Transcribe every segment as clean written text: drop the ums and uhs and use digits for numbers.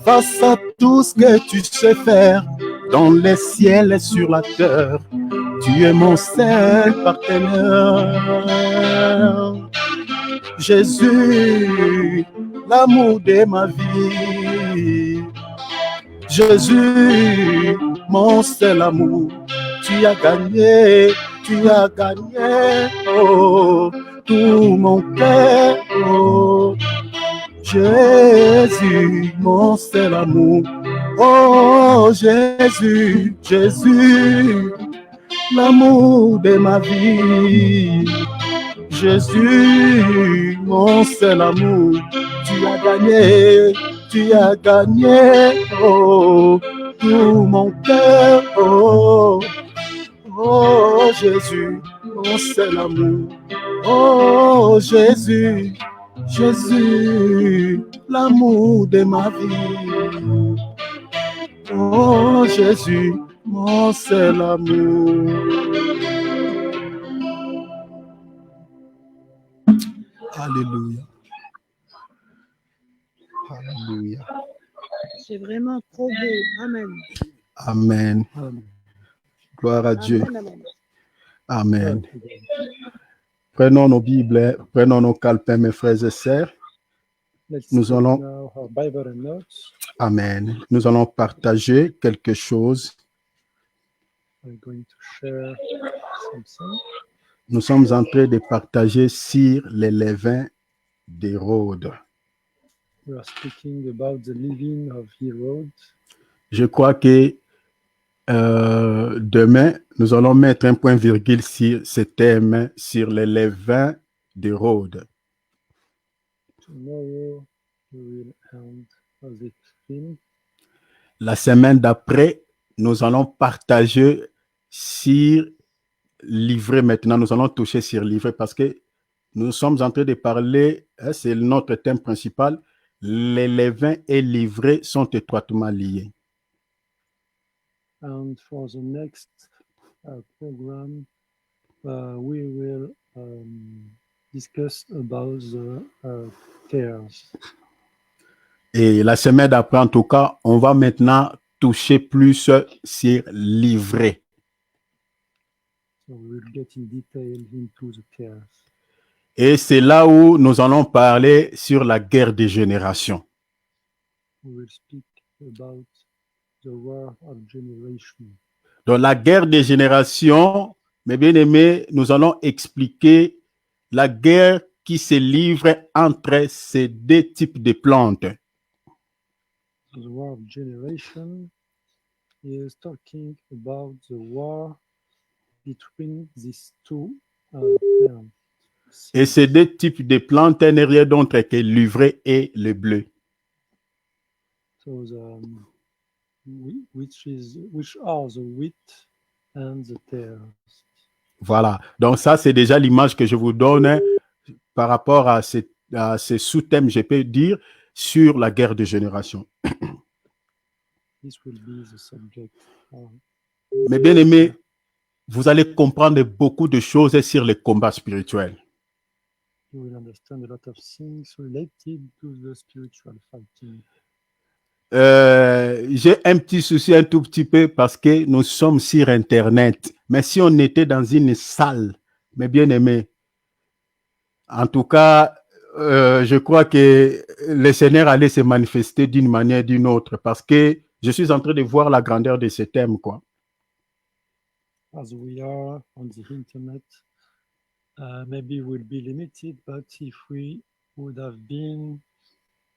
face à tout ce que tu sais faire, dans les ciels et sur la terre, tu es mon seul partenaire. Jésus, l'amour de ma vie. Jésus, mon seul amour, tu as gagné, oh, tout mon cœur, oh. Jésus, mon seul amour, oh Jésus, Jésus, l'amour de ma vie. Jésus, mon seul amour, tu as gagné, oh, tout mon cœur, oh, oh Jésus, mon seul amour, oh Jésus, Jésus, l'amour de ma vie, oh Jésus, mon seul amour. Alléluia. Alléluia. C'est vraiment trop beau. Amen. Amen. Gloire à Dieu. Amen. Amen. Prenons nos Bibles, prenons nos calepins, mes frères et sœurs. Nous allons, Amen. Nous allons partager quelque chose. Nous sommes en train de partager sur les levains d'Hérode. Je crois que demain, nous allons mettre un point-virgule sur ce thème, sur les levains d'Hérode. La semaine d'après, nous allons partager sur livret. Maintenant, nous allons toucher sur livret parce que nous sommes en train de parler, c'est notre thème principal, les levains et livrets sont étroitement liés. And for the next program, we will discuss about the tares. Et la semaine d'après, en tout cas, on va maintenant toucher plus sur livret. So we will get in detail into the tares. Et c'est là où nous allons parler sur la guerre des générations. We will speak about the war of generation. Dans la guerre des générations, mes bien-aimés, nous allons expliquer la guerre qui se livre entre ces deux types de plantes. The war of generation is talking about the war between these two plants. Et ces deux types de plantes n'est rien d'autre que l'ivraie et le bleu. So which are the wheat and the tares. Voilà. Donc ça, c'est déjà l'image que je vous donne par rapport à ces sous-thèmes, je peux dire, sur la guerre de génération. This will be the subject. Mais bien aimés, vous allez comprendre beaucoup de choses sur les combats spirituels. You will understand a lot of things related to the spiritual fighting. J'ai un petit souci un tout petit peu parce que nous sommes sur Internet. Mais si on était dans une salle, mes bien-aimés, en tout cas, je crois que le Seigneur allait se manifester d'une manière ou d'une autre parce que je suis en train de voir la grandeur de ce thème, quoi. As we are on the internet, maybe we'll be limited, but if we would have been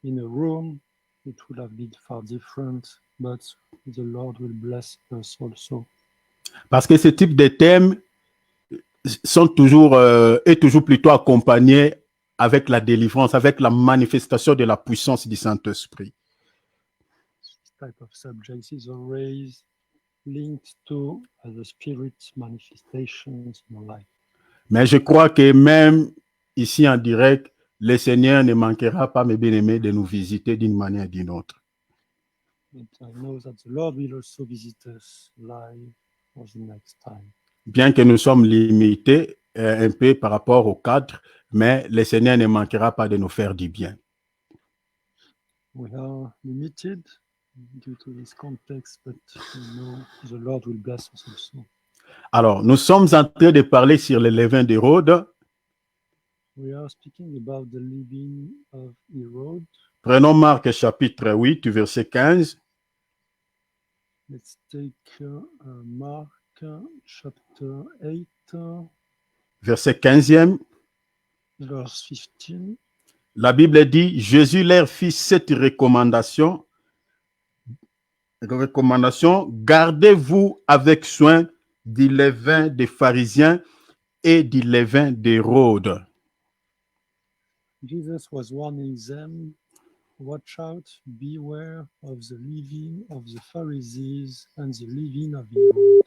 in a room, it would have been far different, but the Lord will bless us also. Parce que ce type de thèmes sont toujours, est toujours plutôt accompagné avec la délivrance, avec la manifestation de la puissance du Saint-Esprit. This type of subject is always linked to the Spirit's manifestations in our life. Mais je crois que même ici en direct, le Seigneur ne manquera pas, mes bien-aimés, de nous visiter d'une manière ou d'une autre. But I know that the Lord will also visit us live for the next time. Bien que nous sommes limités un peu par rapport au cadre, mais le Seigneur ne manquera pas de nous faire du bien. We are limited due to this context, but we know the Lord will bless us also. Alors, nous sommes en train de parler sur le levain d'Hérode. We are speaking about the living of Herod. Prenons Marc chapitre 8, verset 15. Let's take Mark chapter 8, Verset 15e. verse 15. La Bible dit, Jésus leur fit cette recommandation, gardez-vous avec soin du levain des pharisiens et du levain d'Hérode. Jesus was warning them, watch out, beware of the leaven of the Pharisees and the leaven of Herod.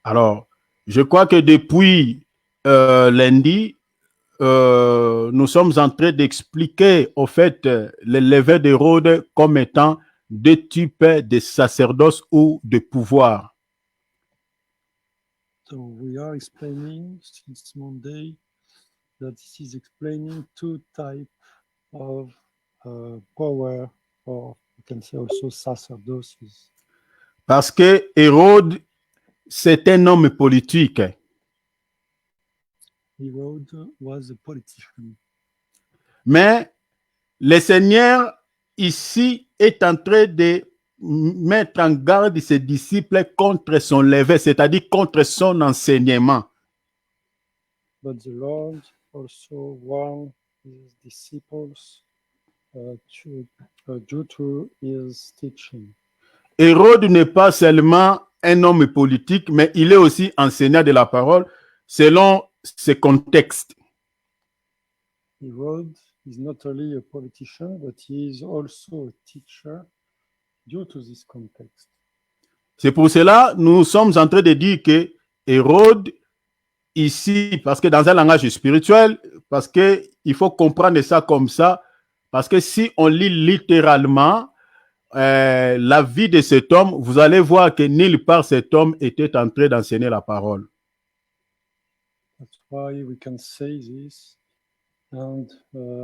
Alors, je crois que depuis lundi, nous sommes en train d'expliquer au fait le levain d'Hérode comme étant deux types de sacerdoce ou de pouvoir. So we are explaining since Monday that this is explaining two types of power, or you can say also sacerdoces. Parce que Hérode, c'est un homme politique. Herod was a politician. Mais le Seigneur ici est en train de mettre en garde ses disciples contre son levain, c'est-à-dire contre son enseignement. But the Lord also warned his disciples due to his teaching. Hérode n'est pas seulement un homme politique, mais il est aussi enseignant de la parole selon ce contexte. Herod is not only a politician, but he is also a teacher due to this context. C'est pour cela que nous sommes en train de dire que Hérode, ici, parce que dans un langage spirituel, parce qu'il faut comprendre ça comme ça, parce que si on lit littéralement la vie de cet homme, vous allez voir que nulle part cet homme était en train d'enseigner la parole. That's why we can say this. And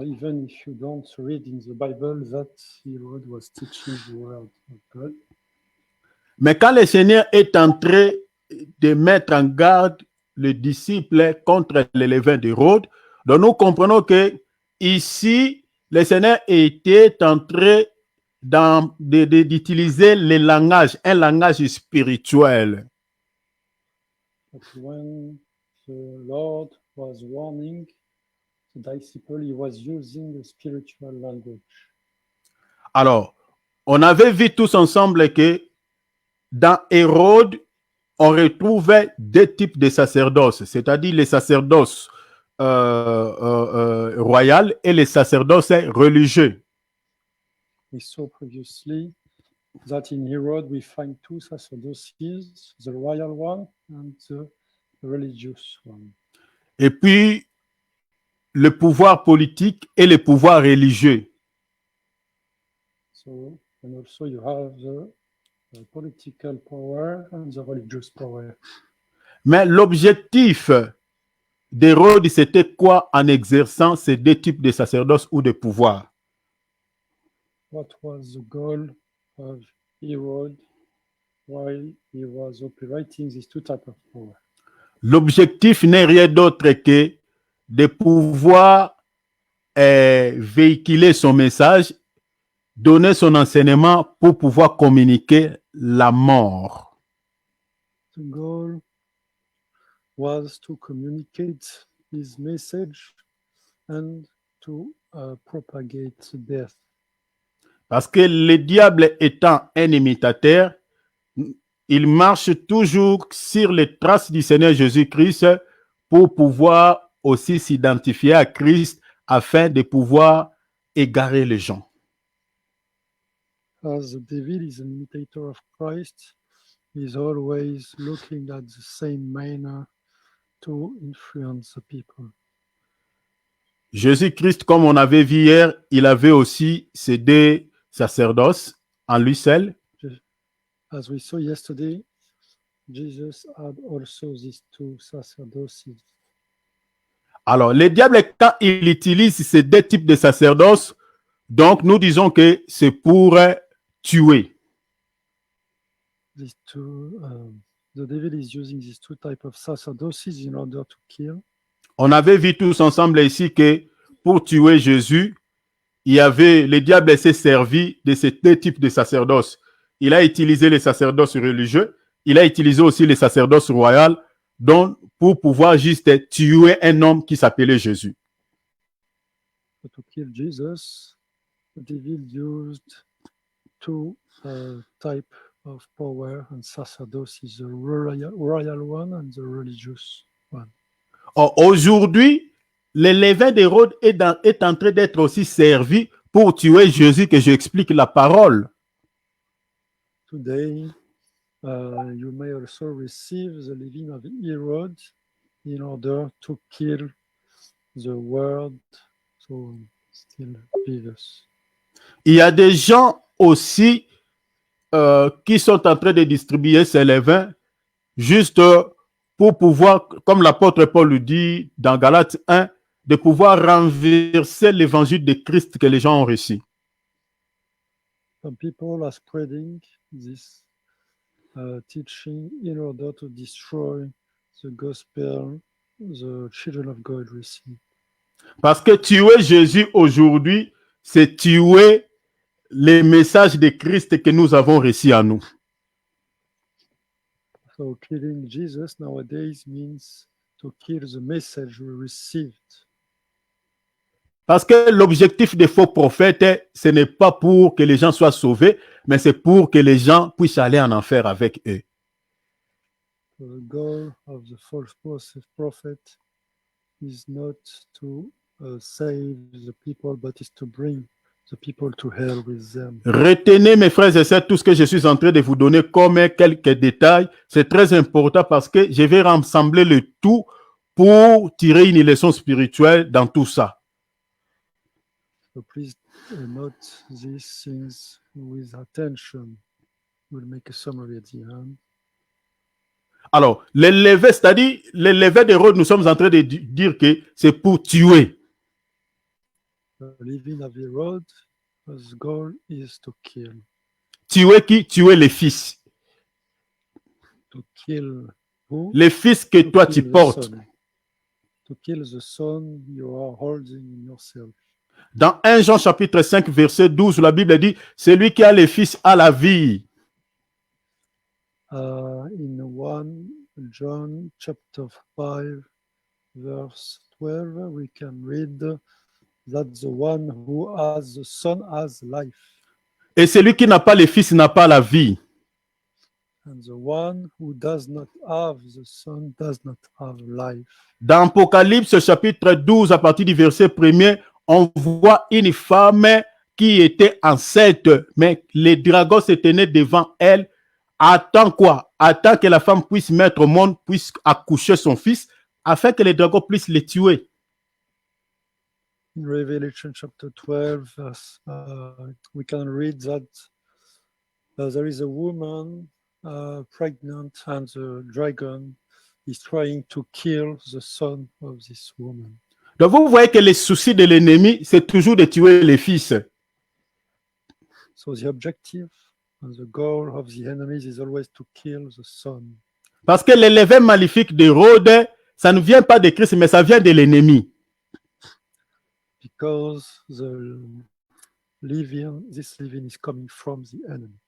even if you don't read in the Bible that Herod was teaching the word of God. Mais quand le Seigneur est en train de mettre en garde le disciple contre le levain d'Hérode, donc nous comprenons que ici, le Seigneur était en train d'utiliser le langage, un langage spirituel. But when the Lord was warning the disciple, he was using a spiritual language. Alors, on avait vu tous ensemble que dans Hérode, on retrouvait deux types de sacerdoce, c'est-à-dire les sacerdoces royales et les sacerdoces religieux. We saw previously that in Herod we find two sacerdoces, the royal one and the religious one. Et puis, le pouvoir politique et le pouvoir religieux. So, and also you have the political power and the religious power. Mais l'objectif d'Hérode, c'était quoi en exerçant ces deux types de sacerdoce ou de pouvoir? What was the goal of Herod while he was operating these two types of power? L'objectif n'est rien d'autre que de pouvoir véhiculer son message, donner son enseignement pour pouvoir communiquer la mort. The goal was to communicate his message and to propagate death. Parce que le diable étant un imitateur, il marche toujours sur les traces du Seigneur Jésus-Christ pour pouvoir aussi s'identifier à Christ afin de pouvoir égarer les gens. As the devil is an imitator of Christ, he is always looking at the same manner to influence the people. Jésus-Christ, comme on avait vu hier, il avait aussi ces deux sacerdoces en lui seul. As we saw yesterday, Jesus had also these two sacerdoces. Alors, le diable, quand il utilise ces deux types de sacerdoces Donc, nous disons que c'est pour tuer. These two, the devil is using these two types of sacerdoces in order to kill. On avait vu tous ensemble ici que pour tuer Jésus, le diable s'est servi de ces deux types de sacerdoces. Il a utilisé les sacerdoces religieux, il a utilisé aussi les sacerdoces royales, donc pour pouvoir juste tuer un homme qui s'appelait Jésus. But to kill Jesus, the devil used two types of power and sacerdoces, the royal one and the religious one. Aujourd'hui, le levain d'Hérode est en train d'être aussi servi pour tuer Jésus, que j'explique la parole. Today, you may also receive the leaven of Herod in order to kill the word, so still Jesus. Il y a des gens aussi qui sont en train de distribuer ces levains juste pour pouvoir, comme l'apôtre Paul le dit dans Galates 1, de pouvoir renverser l'évangile de Christ que les gens ont reçu. Some people are spreading this teaching in order to destroy the gospel the children of God receive. Parce que tuer Jésus aujourd'hui, c'est tuer les messages de Christ que nous avons reçus à nous. So killing Jesus nowadays means to kill the message we received. Parce que l'objectif des faux prophètes, ce n'est pas pour que les gens soient sauvés, mais c'est pour que les gens puissent aller en enfer avec eux. The goal of the false prophet is not to save the people, but is to bring the people to hell with them. Retenez, mes frères et sœurs, tout ce que je suis en train de vous donner comme quelques détails. C'est très important parce que je vais rassembler le tout pour tirer une leçon spirituelle dans tout ça. So please note these things with attention. We'll make a summary at the end. Alors, les levains, c'est-à-dire les levains d'Hérode, nous sommes en train de dire que c'est pour tuer. The leaven of Herod, his goal is to kill. Tuer qui? Tuer les fils. To kill who? Les fils que To toi kill tu the portes. son. To kill the son you are holding in yourself. Dans 1 Jean chapitre 5, verset 12, la Bible dit, celui qui a les fils a la vie. In 1 John chapter 5, verse 12, we can read that the one who has the son has life. Et celui qui n'a pas les fils n'a pas la vie. And the one who does not have the son does not have life. Dans Apocalypse chapitre 12, à partir du verset 1er, on voit une femme qui était enceinte, mais les dragons se tenaient devant elle. Attends quoi? Attends que la femme puisse mettre au monde, puisse accoucher son fils, afin que les dragons puissent les tuer. In Revelation chapter 12, we can read that there is a woman pregnant and the dragon is trying to kill the son of this woman. Donc vous voyez que les soucis de l'ennemi, c'est toujours de tuer les fils. So the objective and the goal of the enemies is always to kill the son. Parce que les levains maléfiques d'Hérode, ça ne vient pas de Christ, mais ça vient de l'ennemi. Because this leaven is coming from the enemy.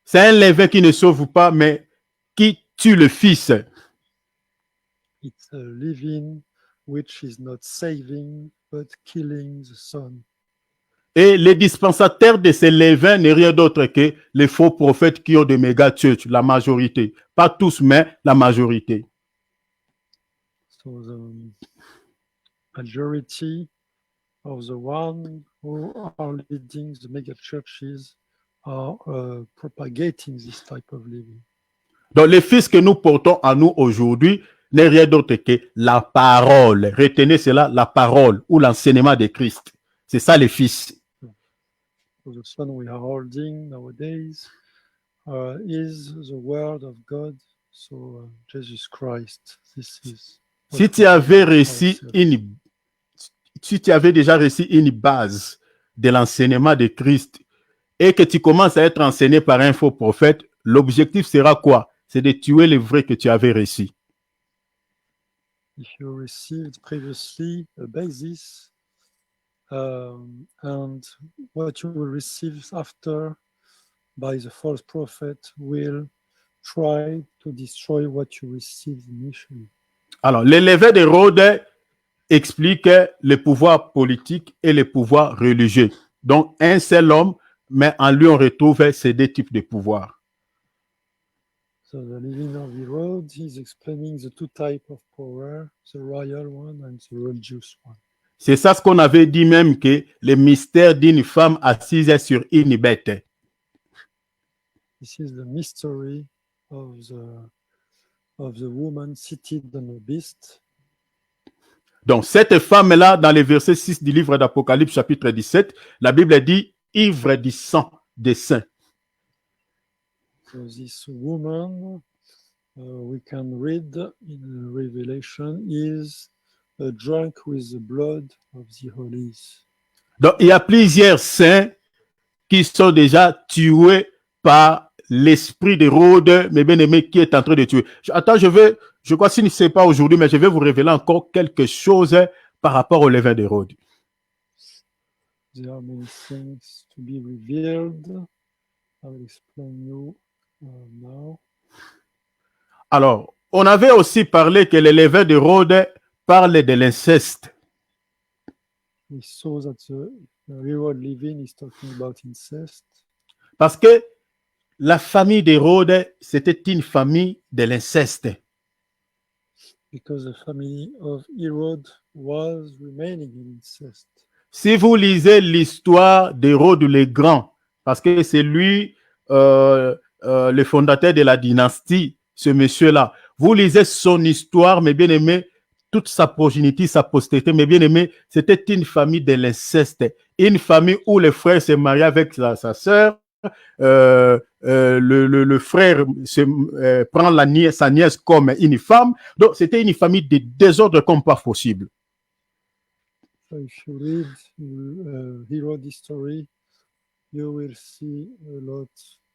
C'est un levain qui ne sauve pas, mais qui tue le fils. It's a leaven which is not saving, but killing the son. Et les dispensataires de ces levains n'est rien d'autre que les faux prophètes qui ont de méga church, la majorité. Pas tous, mais la majorité. So the majority of the one who are leading the mega churches are propagating this type of living. Donc, les fils que nous portons à nous aujourd'hui n'est rien d'autre que la parole. Retenez cela, la parole ou l'enseignement de Christ. C'est ça les fils. So the son we are holding nowadays is the word of God. So Jesus Christ, this is. Si tu avais déjà reçu une base de l'enseignement de Christ et que tu commences à être enseigné par un faux prophète, l'objectif sera quoi? C'est de tuer le vrai que tu avais reçu. If you received previously a basis, and what you will receive after by the false prophet will try to destroy what you received initially. Alors, les l'évêque d'Hérode explique le pouvoir politique et le pouvoir religieux. Donc, un seul homme, mais en lui, on retrouve ces deux types de pouvoir. So the living of Herod is explaining the two types of power, the royal one and the religious one. C'est ça ce qu'on avait dit même que le mystère d'une femme assise sur une bête. This is the mystery of the woman seated on a beast. Donc, cette femme-là, dans le verset 6 du livre d'Apocalypse, chapitre 17, la Bible dit « ivre du sang des saints ». So this woman, we can read in Revelation, is drunk with the blood of the holies. Donc, il y a plusieurs saints qui sont déjà tués par l'esprit d'Hérode, mes bien-aimés, qui est en train de tuer. Attends, je crois, si ce n'est pas aujourd'hui, mais je vais vous révéler encore quelque chose par rapport au levain d'Hérode. There are many things to be revealed. I will explain you now. Alors, on avait aussi parlé que le levain d'Hérode parle de l'inceste. We saw that the Herod living is talking about incest. Parce que la famille d'Hérode, c'était une famille de l'inceste. Because the family of Herod was remaining in incest. Si vous lisez l'histoire d'Hérode le Grand, parce que c'est lui le fondateur de la dynastie, ce monsieur-là, vous lisez son histoire, mes bien-aimés, toute sa progéniture, sa postérité, mes bien-aimés, c'était une famille de l'inceste, une famille où le frère s'est marié avec sa sœur, le frère prend sa nièce comme une femme. Donc, c'était une famille de désordre comme pas possible. So if you read Herod history, you will see a lot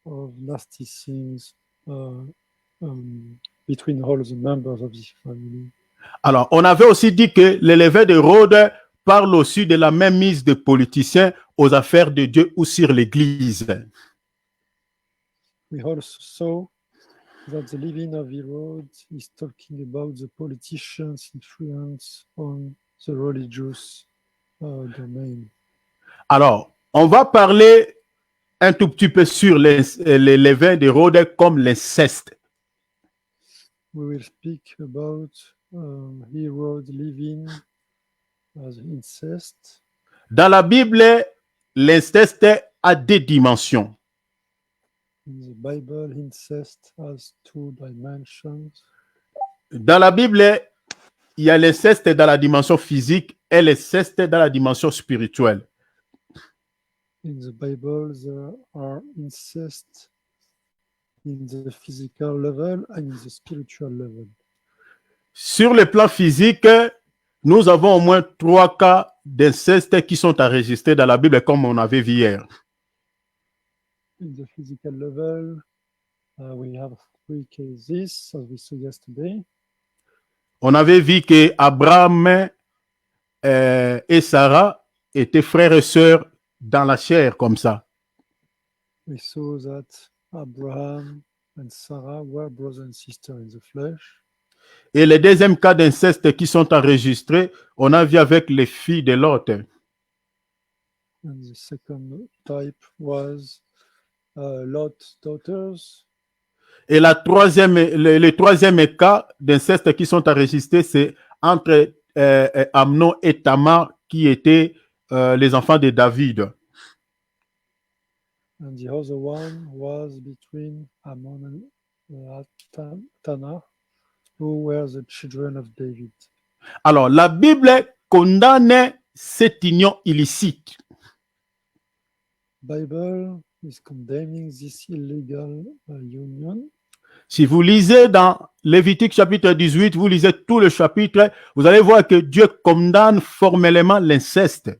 of nasty things between all the members of this family. Alors, on avait aussi dit que l'évêque d'Hérode parle aussi de la même mise de politiciens aux affaires de Dieu ou sur l'Église. We also saw that the living of Herod is talking about the politicians' influence on the religious domain. Alors, on va parler un tout petit peu sur l'évêque d'Hérode comme l'inceste. We will speak about Herod living as incest. Dans la Bible, l'inceste a deux dimensions. In the Bible, incest has two dimensions. Dans la Bible, il y a l'inceste dans la dimension physique et l'inceste dans la dimension spirituelle. In the Bible, there are incest in the physical level and in the spiritual level. Sur le plan physique, nous avons au moins 3 cas d'inceste qui sont enregistrés dans la Bible, comme on avait vu hier. In the physical level, we have 3 cases, as we saw yesterday. On avait vu que Abraham et Sarah étaient frères et sœurs dans la chair, comme ça. We saw that Abraham and Sarah were brothers and sisters in the flesh. Et les deuxièmes cas d'inceste qui sont enregistrés, on a vu avec les filles de Lot. And the second type was Lot's daughters. Et le troisième cas d'inceste qui sont enregistrés, c'est entre Amnon et Tamar, qui étaient les enfants de David. And the other one was between Ammon and Tamar, who were the children of David. Alors, la Bible condamne cette union illicite. Bible is condemning this illegal union. Si vous lisez dans Lévitique chapitre 18, vous lisez tout le chapitre, vous allez voir que Dieu condamne formellement l'inceste.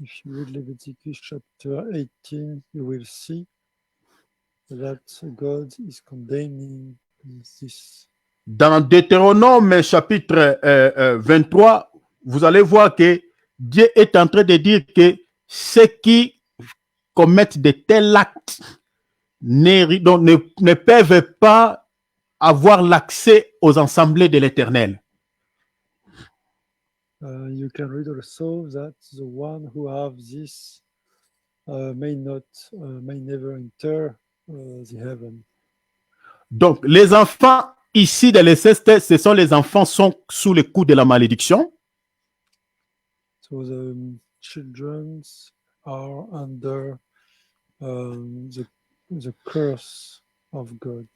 If you read Leviticus chapter 18, you will see that God is condemning this. Dans Deutéronome chapitre 23, vous allez voir que Dieu est en train de dire que ceux qui commettent de tels actes ne peuvent pas avoir l'accès aux assemblées de l'Éternel. You can read also that the one who have this may never enter the heaven. Donc, les enfants ici de l'Est, ce sont les enfants qui sont sous le coup de la malédiction. So the children are under the curse of God.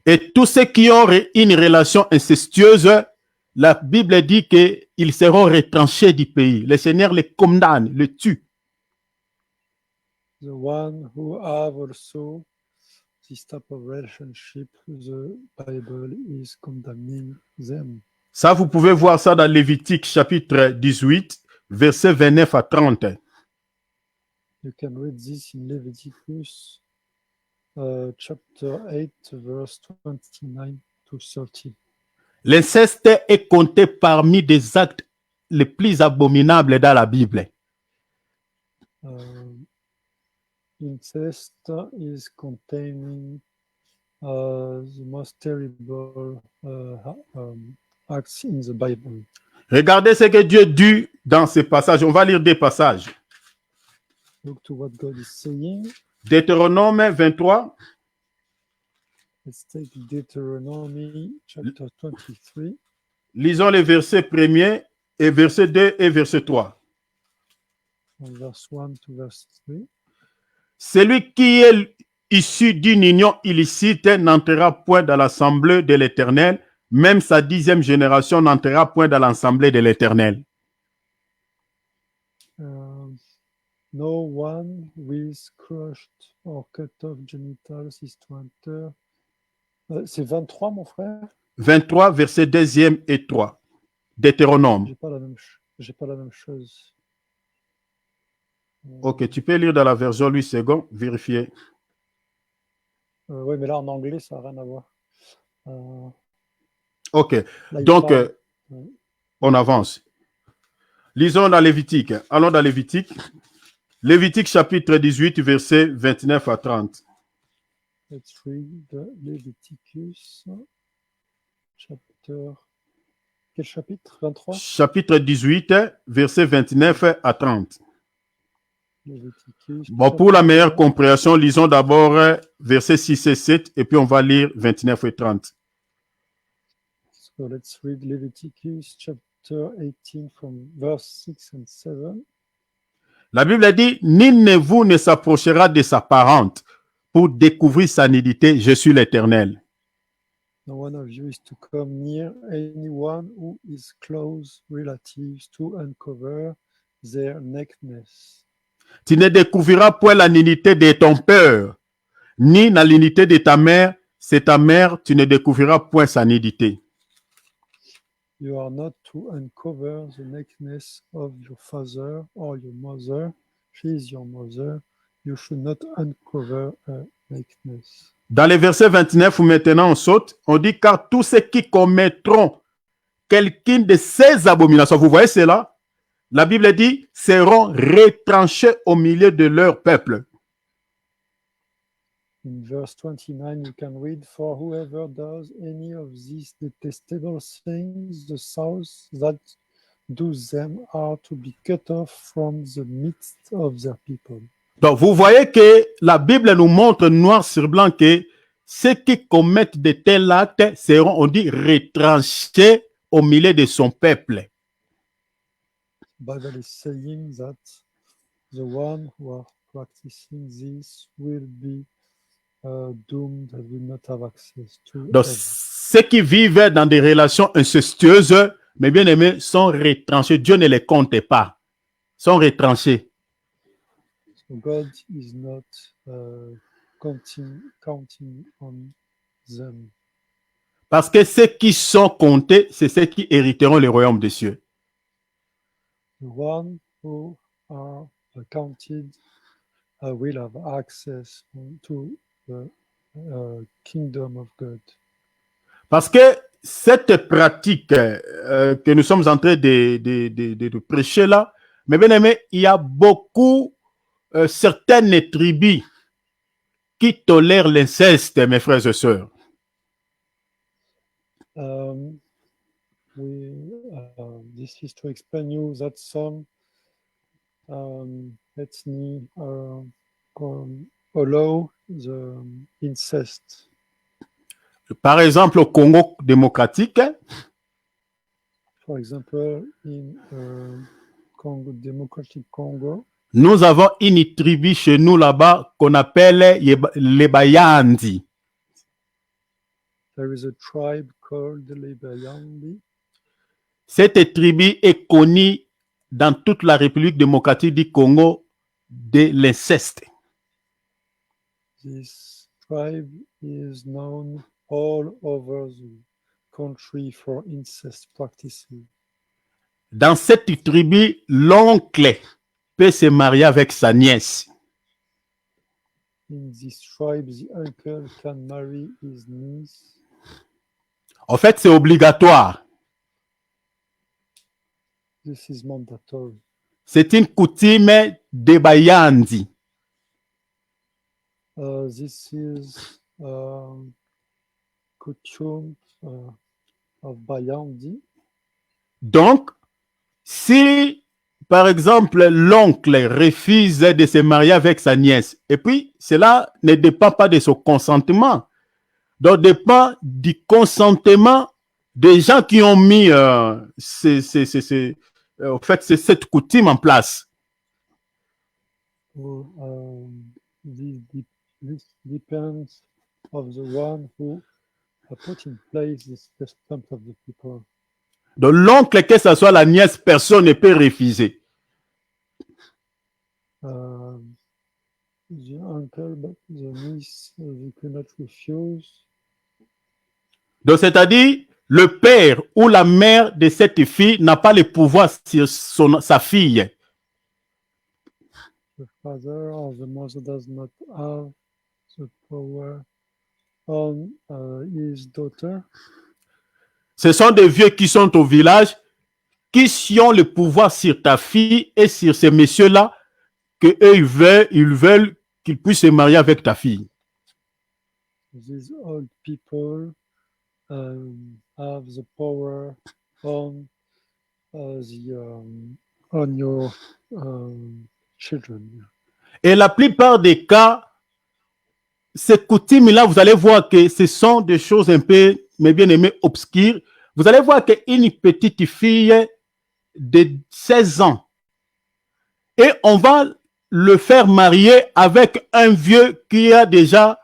Et tous ceux qui ont une relation incestueuse, la Bible dit qu'ils seront retranchés du pays. Le Seigneur les condamne, les tue. The one who have also this type of relationship, the Bible is condemning them. Ça, vous pouvez voir ça dans Lévitique chapitre 18, versets 29 à 30. You can read this in Leviticus chapter 8, verse 29 to 30. L'inceste est compté parmi des actes les plus abominables dans la Bible. Incest is containing the most terrible acts in the Bible. Regardez ce que Dieu dit dans ce passage. On va lire des passages. Look to what God is saying. Deutéronome 23. Let's take Deuteronomy chapter 23. Lisons les versets 1er et verset 2 et verset 3. From verse 1 to verse 3. Celui qui est issu d'une union illicite n'entrera point dans l'assemblée de l'Éternel, même sa 10e génération n'entrera point dans l'assemblée de l'Éternel. No one with crushed or cut off genitals is to enter. C'est 23, mon frère? 23, verset 2e et 3. Deutéronome. J'ai pas la même chose. Ok, tu peux lire dans la version Louis II, vérifier. Oui, mais là, en anglais, ça n'a rien à voir. Ok, Là, donc ouais. on avance. Lisons dans Lévitique. Allons dans Lévitique. Lévitique chapitre 18, verset 29 à 30. Let's read the Leviticus chapter. Quel chapitre? 23? Chapitre 18, verset 29 à 30. Leviticus, Bon, pour la meilleure compréhension, lisons d'abord versets 6 et 7, et puis on va lire 29 et 30. So let's read Leviticus chapter 18 from verse 6 and 7. La Bible dit, nul de vous ne s'approchera de sa parente pour découvrir sa nudité, je suis l'Éternel. No one of you is to come near anyone who is close relatives to uncover their nakedness. Tu ne découvriras point la nudité de ton père, ni la nudité de ta mère, c'est ta mère, tu ne découvriras point sa nudité. You are not to uncover the nakedness of your father or your mother. She is your mother. You should not uncover her nakedness. Dans les versets 29, où maintenant on saute, on dit car tous ceux qui commettront quelqu'une de ces abominations, vous voyez cela? La Bible dit, seront retranchés au milieu de leur peuple. In verse 29, you can read, for whoever does any of these detestable things, the sons that do them are to be cut off from the midst of their people. Donc, vous voyez que la Bible nous montre noir sur blanc que ceux qui commettent de tels actes seront, on dit, retranchés au milieu de son peuple. The Bible is saying that the one who are practicing this will be doomed, that will not have access to. Donc, ceux qui vivent dans des relations incestueuses, mes bien-aimés, sont retranchés. Dieu ne les compte pas. Sont retranchés. So God is not counting on them. Parce que ceux qui sont comptés, c'est ceux qui hériteront le royaume des cieux. The one who are counted will have access to the kingdom of God. Parce que cette pratique que nous sommes en train de prêcher là, mais bien aimé, il y a beaucoup, certaines tribus qui tolèrent l'inceste, mes frères et sœurs. This is to explain you that some ethnies allow the incest. Par exemple, au Congo démocratique, For example, in Congo, Democratic Congo, nous avons une tribu chez nous là-bas qu'on appelle les Bayandi. there is a tribe called the Lebayandi. Cette tribu est connue dans toute la République démocratique du Congo de l'inceste. This tribe is known all over the country for incest practices. Dans cette tribu, l'oncle peut se marier avec sa nièce. In this tribe, the uncle can marry his niece. En fait, c'est obligatoire. This is mandatory. C'est une coutume des Bayandi. This is custom of Bayandi. Donc, si, par exemple, l'oncle refuse de se marier avec sa nièce, et puis cela ne dépend pas de son consentement, donc dépend du consentement des gens qui ont mis en fait, c'est cette coutume en place. This depends of the one who put in place this custom of the people. Donc l'oncle, que ce soit la nièce, personne ne peut refuser. The uncle, but the niece, they cannot refuse. Donc c'est-à-dire, le père ou la mère de cette fille n'a pas le pouvoir sur sa fille. The father or the mother does not have the power on his daughter. Ce sont des vieux qui sont au village, qui ont le pouvoir sur ta fille et sur ces messieurs-là, que eux ils veulent qu'ils puissent se marier avec ta fille. These old people have the power on your children. Et la plupart des cas, ces coutumes-là, vous allez voir que ce sont des choses un peu, mais bien aimées, obscures. Vous allez voir qu'une petite fille de 16 ans, et on va le faire marier avec un vieux qui a déjà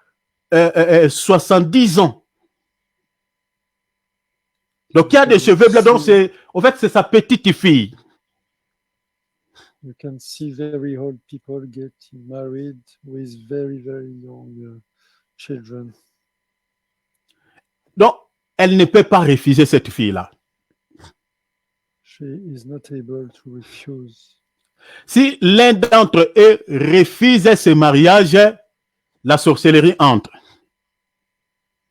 70 ans. Donc, il y a des cheveux blancs, donc en fait, c'est sa petite fille. You can see very old people getting married with very, very young children. Donc, elle ne peut pas refuser cette fille-là. She is not able to refuse. Si l'un d'entre eux refuse ce mariage, la sorcellerie entre.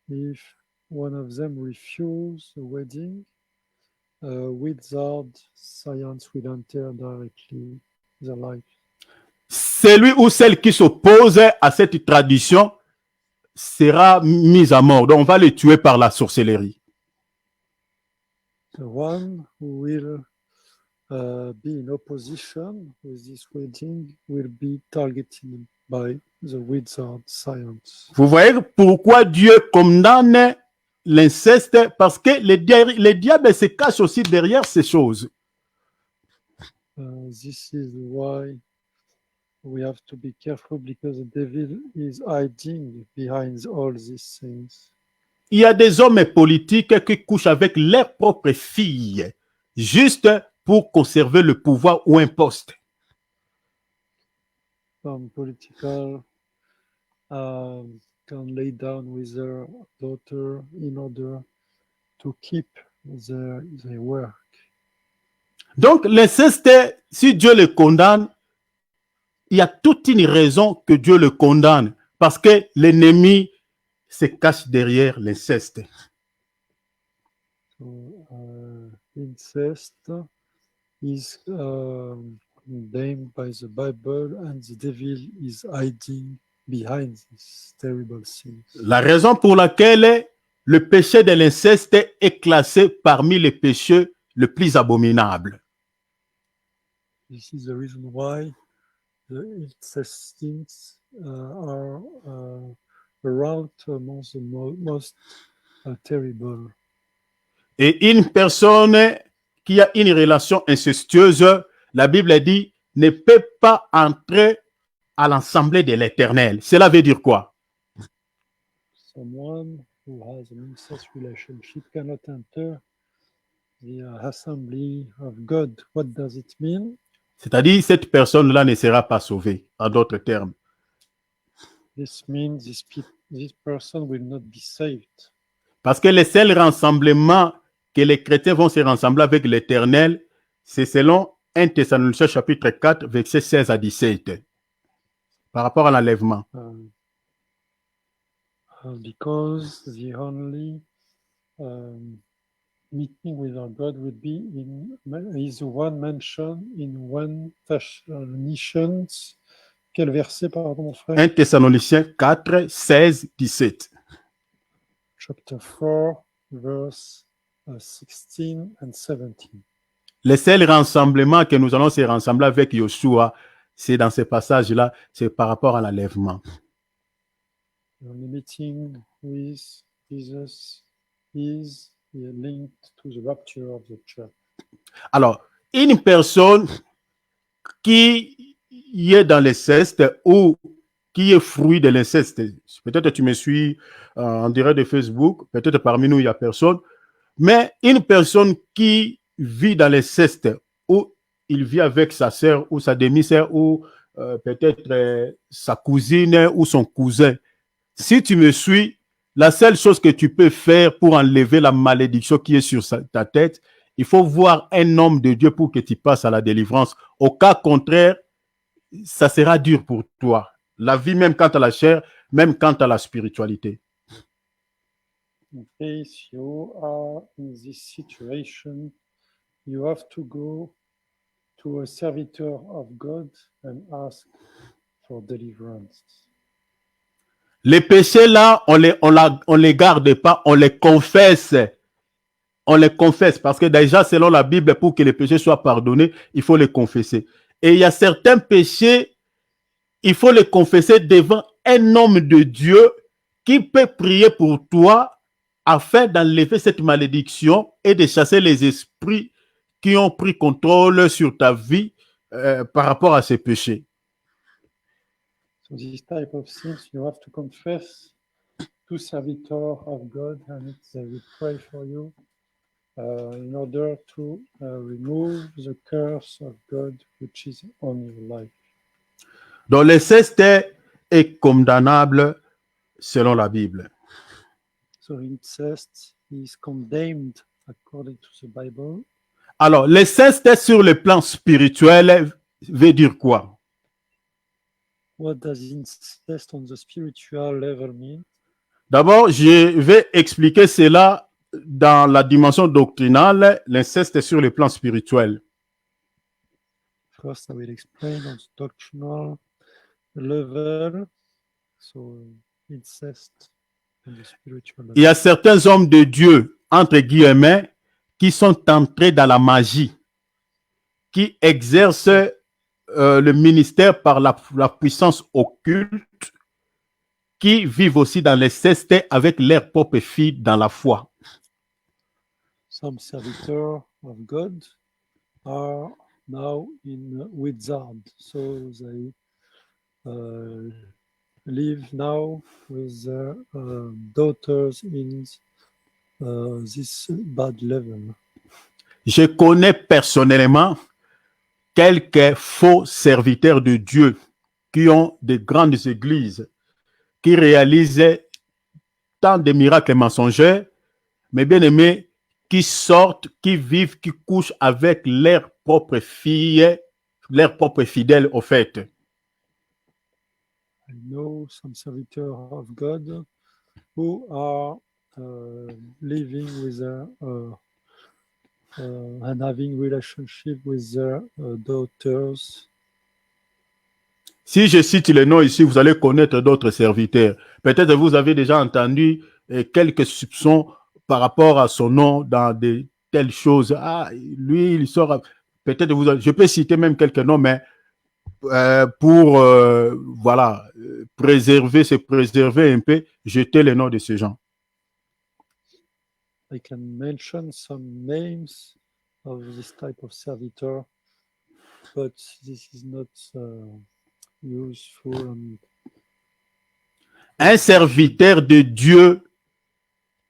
If one of them refuses the wedding, wizard science will enter directly the life. Celui ou celle qui s'oppose à cette tradition sera mis à mort. Donc, on va le tuer par la sorcellerie. The one who will be in opposition with this wedding will be targeted by the wizard science. Vous voyez pourquoi Dieu condamne l'inceste? Parce que le diable se cache aussi derrière ces choses. This is why we have to be careful, because the devil is hiding behind all these things. Il y a des hommes politiques qui couchent avec leurs propres filles, juste pour conserver le pouvoir ou un poste. Some political can lay down with their daughter in order to keep their work. Donc, l'inceste, si Dieu le condamne, il y a toute une raison que Dieu le condamne. Parce que l'ennemi se cache derrière l'inceste. So, incest is condemned by the Bible, and the devil is hiding behind this terrible sin. La raison pour laquelle le péché de l'inceste est classé parmi les péchés les plus abominables. This is the reason why the incest sins are around amongst the most terrible. Et une personne qui a une relation incestueuse, la Bible dit, ne peut pas entrer à l'assemblée de l'Éternel. Cela veut dire quoi? Someone who has an incest relationship cannot enter the assembly of God. What does it mean? C'est-à-dire, cette personne-là ne sera pas sauvée, en d'autres termes. This means this person will not be saved. Parce que le seul rassemblement que les chrétiens vont se rassembler avec l'Éternel, c'est selon 1 Thessaloniciens chapitre 4, versets 16 à 17, par rapport à l'enlèvement. Because the only meeting with our God would be is one mention in 1 Thessalonians. Quel verset, pardon, mon frère? 1 Thessaloniciens 4, 16, 17. Chapter 4, verse 16 and 17. Le seul rassemblement que nous allons se rassembler avec Yoshua, c'est dans ce passage-là, c'est par rapport à l'enlèvement. The only meeting with Jesus is linked to the rapture of the church. Alors, une personne qui est dans l'inceste ou qui est fruit de l'inceste, peut-être tu me suis en direct de Facebook, peut-être parmi nous il n'y a personne, mais une personne qui vit dans l'inceste ou il vit avec sa sœur ou sa demi-sœur ou peut-être sa cousine ou son cousin, si tu me suis, la seule chose que tu peux faire pour enlever la malédiction qui est sur ta tête, il faut voir un homme de Dieu pour que tu passes à la délivrance. Au cas contraire, ça sera dur pour toi. La vie, même quant à la chair, même quant à la spiritualité. In case you are in this situation, you have to go to a servitor of God and ask for deliverance. Les péchés là, on les garde pas, on les confesse. On les confesse parce que déjà, selon la Bible, pour que les péchés soient pardonnés, il faut les confesser. Et il y a certains péchés, il faut les confesser devant un homme de Dieu qui peut prier pour toi afin d'enlever cette malédiction et de chasser les esprits qui ont pris contrôle sur ta vie par rapport à ces péchés. So this type of sins you have to confess to servitor of God, and they will pray for you in order to remove the curse of God which is on your life. Donc l'inceste est condamnable selon la Bible. So incest is condemned according to the Bible. Alors l'inceste sur le plan spirituel veut dire quoi? What does incest on the spiritual level mean? D'abord, je vais expliquer cela dans la dimension doctrinale, l'inceste sur le plan spirituel. First, I will explain on the doctrinal level. So incest on the spiritual level. Il y a certains hommes de Dieu, entre guillemets, qui sont entrés dans la magie, qui exercent le ministère par la puissance occulte, qui vivent aussi dans l'inceste avec leurs propres filles dans la foi. Some servitors of God are now in wizard, so they live now with their daughters in this bad level. Je connais personnellement quelques faux serviteurs de Dieu qui ont de grandes églises, qui réalisent tant de miracles mensongers, mais bien aimés, qui sortent, qui vivent, qui couchent avec leurs propres filles, leurs propres fidèles au fait. I know some servitors of God who are living with their and having relationship with their daughters. Si je cite les noms ici, vous allez connaître d'autres serviteurs. Peut-être vous avez déjà entendu quelques soupçons par rapport à son nom dans de telles choses. Ah, lui, il sort. Peut-être je peux citer même quelques noms, mais pour voilà, se préserver un peu, jeter les noms de ces gens. I can mention some names of this type of servitor, but this is not useful. Un serviteur de Dieu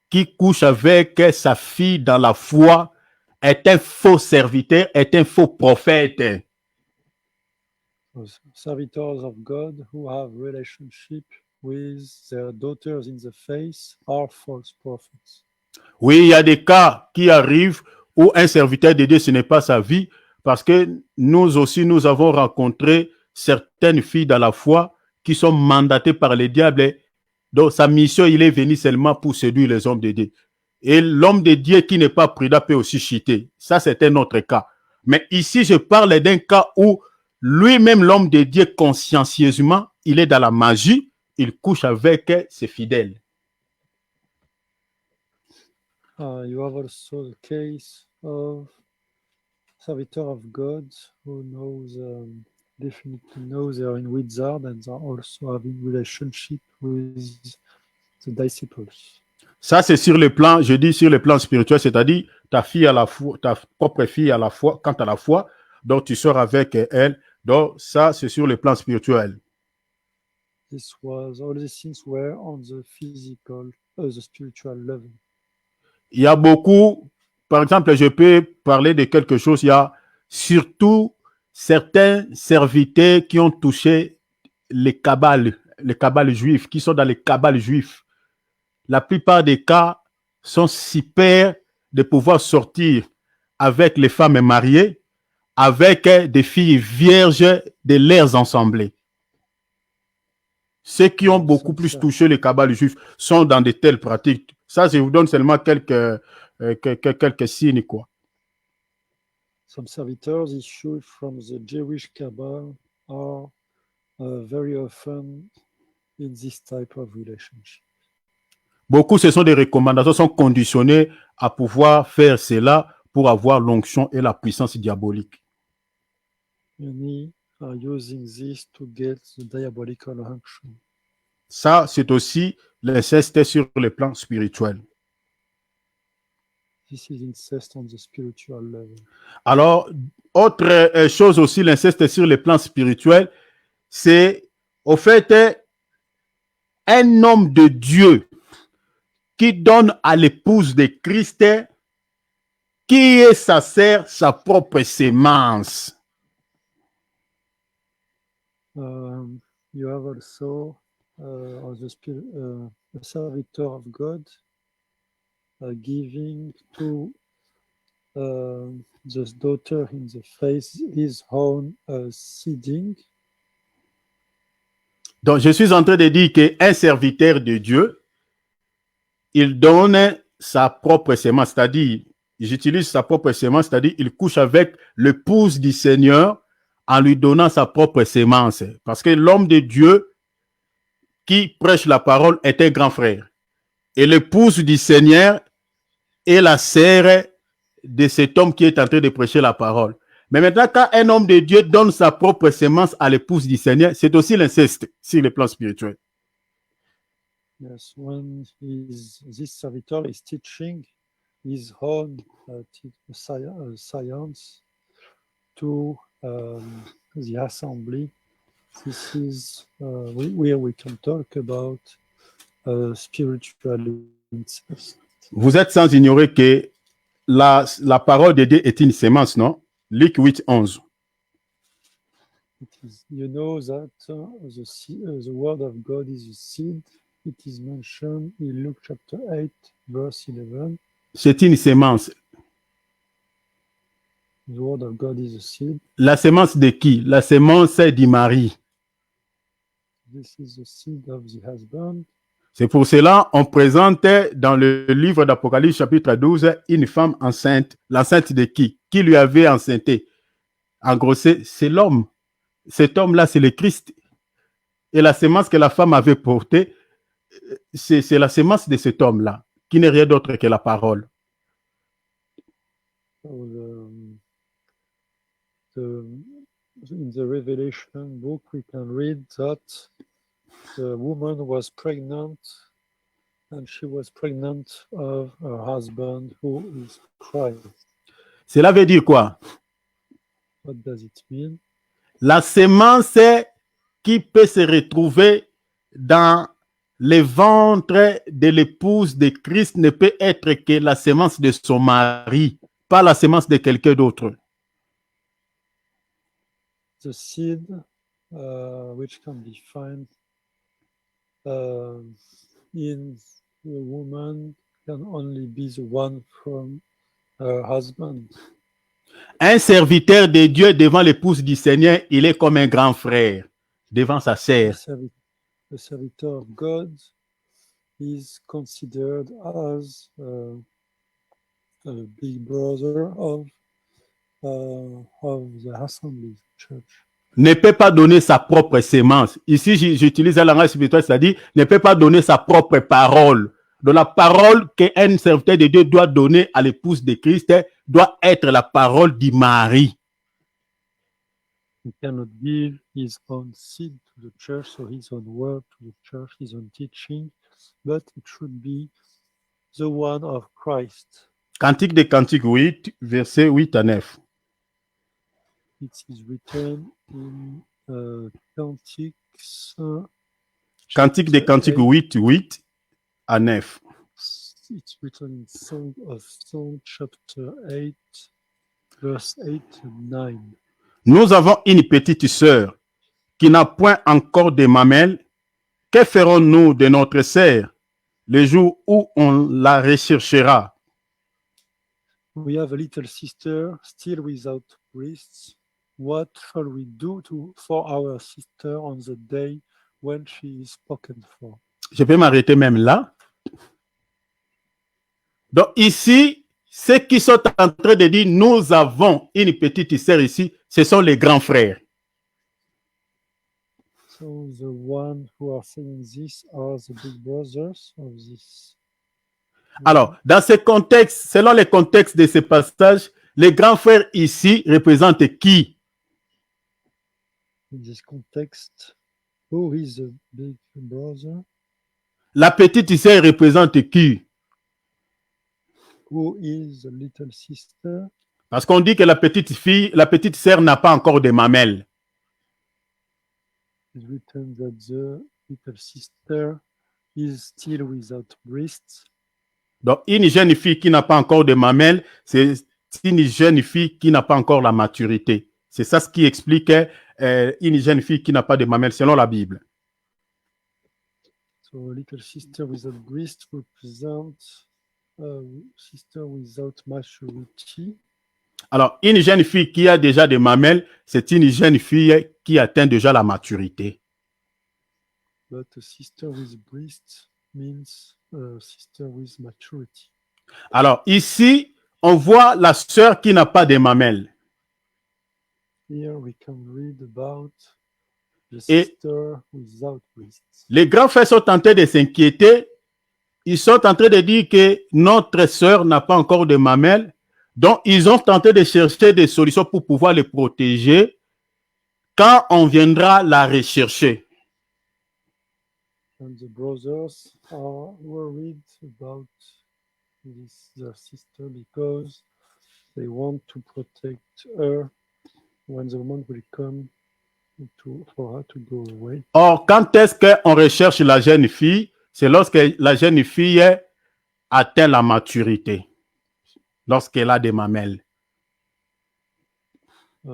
qui couche avec sa fille dans la foi est un faux serviteur, est un faux prophète. Servitors of God who have relationship with their daughters in the faith are false prophets. Oui, il y a des cas qui arrivent où un serviteur de Dieu, ce n'est pas sa vie, parce que nous aussi, nous avons rencontré certaines filles dans la foi qui sont mandatées par le diable. Donc, sa mission, il est venu seulement pour séduire les hommes de Dieu. Et l'homme de Dieu qui n'est pas prudent peut aussi chuter. Ça, c'est un autre cas. Mais ici, je parle d'un cas où lui-même, l'homme de Dieu, consciencieusement, il est dans la magie, il couche avec ses fidèles. You have also the case of servitor of God who knows, definitely knows they are in wizard and are also having relationship with the disciples. Ça, c'est sur le plan, je dis sur le plan spirituel, c'est-à-dire ta fille à la foi, ta propre fille à la foi, quant à la foi, donc tu sors avec elle. Donc, ça, c'est sur le plan spirituel. All these things were on the physical, the spiritual level. Il y a beaucoup, par exemple, je peux parler de quelque chose, il y a surtout certains serviteurs qui ont touché les kabbales juifs, qui sont dans les kabbales juifs. La plupart des cas sont super de pouvoir sortir avec les femmes mariées, avec des filles vierges de leurs ensemblés. Ceux qui ont beaucoup plus touché les kabbales juifs sont dans de telles pratiques. Ça, je vous donne seulement quelques signes, quoi. Some servitors issued from the Jewish Kabbalah are very often in this type of relationship. Beaucoup, ce sont des recommandations, sont conditionnées à pouvoir faire cela pour avoir l'onction et la puissance diabolique. Many are using this to get the diabolical unction. Ça, c'est aussi l'inceste sur le plan spirituel. This is incest on the spiritual level. Alors, autre chose aussi, l'inceste sur le plan spirituel, c'est au fait un homme de Dieu qui donne à l'épouse de Christ, qui est sa sœur, sa propre sémence. You have also a servitor of God giving to the daughter in the face his own seeding. Donc, je suis en train de dire qu'un serviteur de Dieu, il donne sa propre sémence, c'est-à-dire, j'utilise sa propre sémence, c'est-à-dire, il couche avec l'épouse du Seigneur en lui donnant sa propre sémence. Parce que l'homme de Dieu qui prêche la parole est un grand frère. Et l'épouse du Seigneur est la sœur de cet homme qui est en train de prêcher la parole. Mais maintenant, quand un homme de Dieu donne sa propre sémence à l'épouse du Seigneur, c'est aussi l'inceste sur le plan spirituel. Yes, when this servitor is teaching his own science to the assembly, this is where we can talk about spiritual incest. Vous êtes sans ignorer que la parole de Dieu est une sémence, non? Luc 8, 11. You know that the word of God is a seed. It is mentioned in Luke chapter 8, verse 11. C'est une sémence. The word of God is a seed. La sémence de qui? La sémence du mari. This is the seed of the husband. C'est pour cela on présente dans le livre d'Apocalypse chapitre 12 une femme enceinte. L'enceinte de qui? Qui lui avait enceinté? En gros, c'est l'homme. Cet homme-là, c'est le Christ. Et la sémence que la femme avait portée, c'est la sémence de cet homme-là, qui n'est rien d'autre que la parole. In the Revelation book, we can read that the woman was pregnant, and she was pregnant of her husband, who is Christ. Cela veut dire quoi? What does it mean? La sémence qui peut se retrouver dans le ventre de l'épouse de Christ ne peut être que la sémence de son mari, pas la sémence de quelqu'un d'autre. The seed which can be found in the woman can only be the one from her husband. Un serviteur de Dieu devant l'épouse du Seigneur, il est comme un grand frère devant sa sœur. The servitor of God is considered as a big brother of the assembly church. Ne peut pas donner sa propre sémence. Ici, j'utilise un langage spirituel, c'est-à-dire ne peut pas donner sa propre parole. Donc la parole qu'un serviteur de Dieu doit donner à l'épouse de Christ doit être la parole du mari. He cannot give his own seed to the church, so his own word to the church, his own teaching, but it should be the one of Christ. Cantique des Cantiques 8, versets 8 à 9. It is written in Cantique des Cantiques 8, 8 à 9. It's written in Song of Songs, chapter 8, verse 8 and 9. Nous avons une petite sœur qui n'a point encore de mamelles. Que ferons-nous de notre sœur le jour où on la recherchera? We have a little sister still without breasts. What shall we do for our sister on the day when she is spoken for? Je peux m'arrêter même là. Donc ici, ceux qui sont en train de dire nous avons une petite sœur ici, ce sont les grands frères. So the ones who are saying this are the big brothers of this. Alors, dans ce contexte, selon le contexte de ce passage, les grands frères ici représentent qui? In this context, who is the big brother? La petite sœur représente qui? Who is the little sister? Parce qu'on dit que la petite sœur n'a pas encore de mamelles. It's written that the little sister is still without breasts. Donc, une jeune fille qui n'a pas encore de mamelles, c'est une jeune fille qui n'a pas encore la maturité. C'est ça ce qui explique une jeune fille qui n'a pas de mamelles, selon la Bible. So, little sister without breasts represents a sister without maturity. Alors, une jeune fille qui a déjà des mamelles, c'est une jeune fille qui atteint déjà la maturité. But a sister with breasts means a sister with maturity. Alors, ici, on voit la sœur qui n'a pas de mamelles. Here we can read about the Et sister without breasts. les grands frères sont en train de s'inquiéter. Ils sont en train de dire que notre sœur n'a pas encore de mamelles. Donc, ils ont tenté de chercher des solutions pour pouvoir les protéger quand on viendra la rechercher. And the brothers are worried about their sister because they want to protect her when the moment will come for her to go away. Or, quand est-ce qu'on recherche la jeune fille? C'est lorsque la jeune fille atteint la maturité, lorsqu'elle a des mamelles. They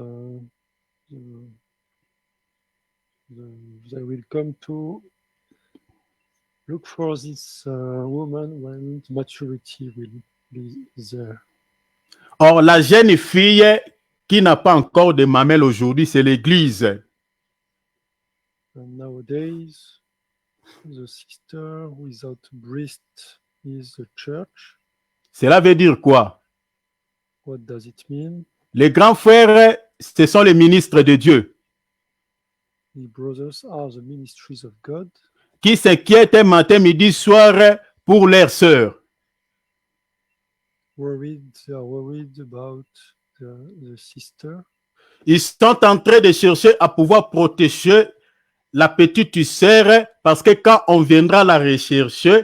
will come to look for this woman when maturity will be there. Or, la jeune fille qui n'a pas encore de mamelles aujourd'hui, c'est l'Église. And nowadays, the sister without breast is the church. Cela veut dire quoi? What does it mean? Les grands frères, ce sont les ministres de Dieu The brothers are the ministries of God qui s'inquiètent matin, midi, soir pour leurs sœurs. they are worried about the sister. Ils sont en train de chercher à pouvoir protéger la petite sœur parce que quand on viendra la rechercher,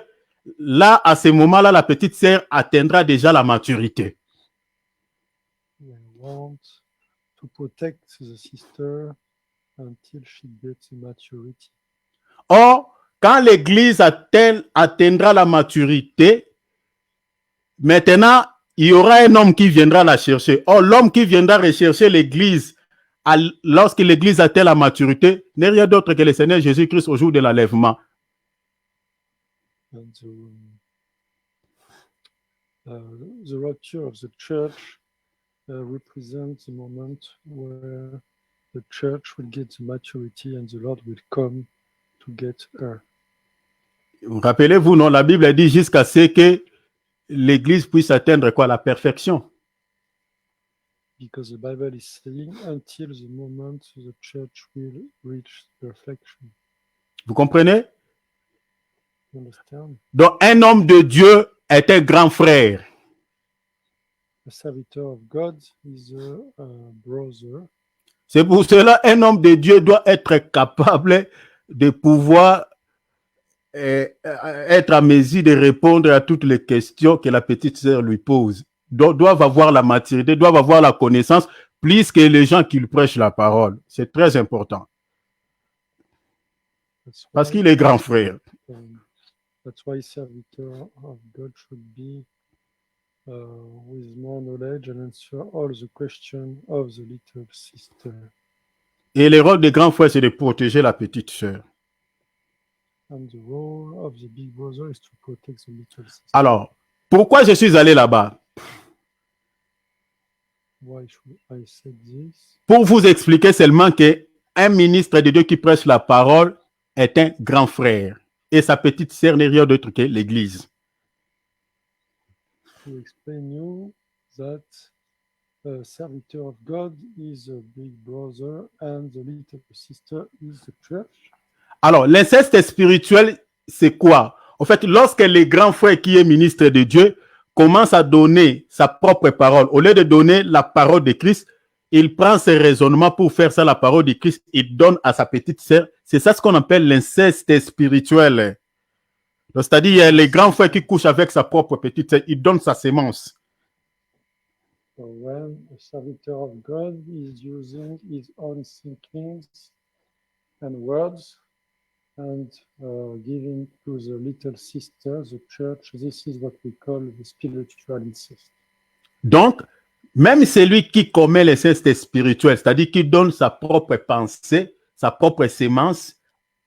là, à ce moment-là, la petite sœur atteindra déjà la maturité. They want to protect the sister until she gets maturity. Or, quand l'Église atteindra la maturité, maintenant, il y aura un homme qui viendra la chercher. Or, l'homme qui viendra rechercher l'Église, lorsque l'Église atteint la maturité, n'est rien d'autre que le Seigneur Jésus-Christ au jour de l'enlèvement. And the rapture of the church represents the moment where the church will get to maturity and the Lord will come to get her. Rappelez-vous, non, la Bible dit jusqu'à ce que l'Église puisse atteindre quoi? La perfection. Because the Bible is saying until the moment the church will reach perfection. Vous comprenez? You understand? Donc, un homme de Dieu est un grand frère. A servitor of God is a brother. C'est pour cela un homme de Dieu doit être capable de pouvoir être à mesure de répondre à toutes les questions que la petite sœur lui pose. Doivent avoir la maturité, doivent avoir la connaissance, plus que les gens qui lui prêchent la parole. C'est très important. Parce qu'il est grand frère. That's why servitor of God should be with more knowledge and answer all the questions of the little sister. Et le rôle des grands frères, c'est de protéger la petite sœur. And the role of the big brother is to protect the little sister. Alors, pourquoi je suis allé là-bas? Why should I say this? Pour vous expliquer seulement qu'un ministre de Dieu qui prêche la parole est un grand frère. Et sa petite sœur n'est rien d'autre que l'Église. To explain you that a servitor of God is a big brother and the little sister is the church. Alors, l'inceste spirituel, c'est quoi? En fait, lorsque le grand frère qui est ministre de Dieu commence à donner sa propre parole, au lieu de donner la parole de Christ, il prend ses raisonnements pour faire ça la parole de Christ, il donne à sa petite sœur. C'est ça ce qu'on appelle l'inceste spirituel. C'est-à-dire, il y a les grands frères qui couchent avec sa propre petite sœur, il donne sa sémence. So when a servitor of God is using his own thinkings and words and giving to the little sister, the church, this is what we call the spiritual incest. Donc, même celui qui commet l'inceste spirituel, c'est-à-dire qui donne sa propre pensée, sa propre sémence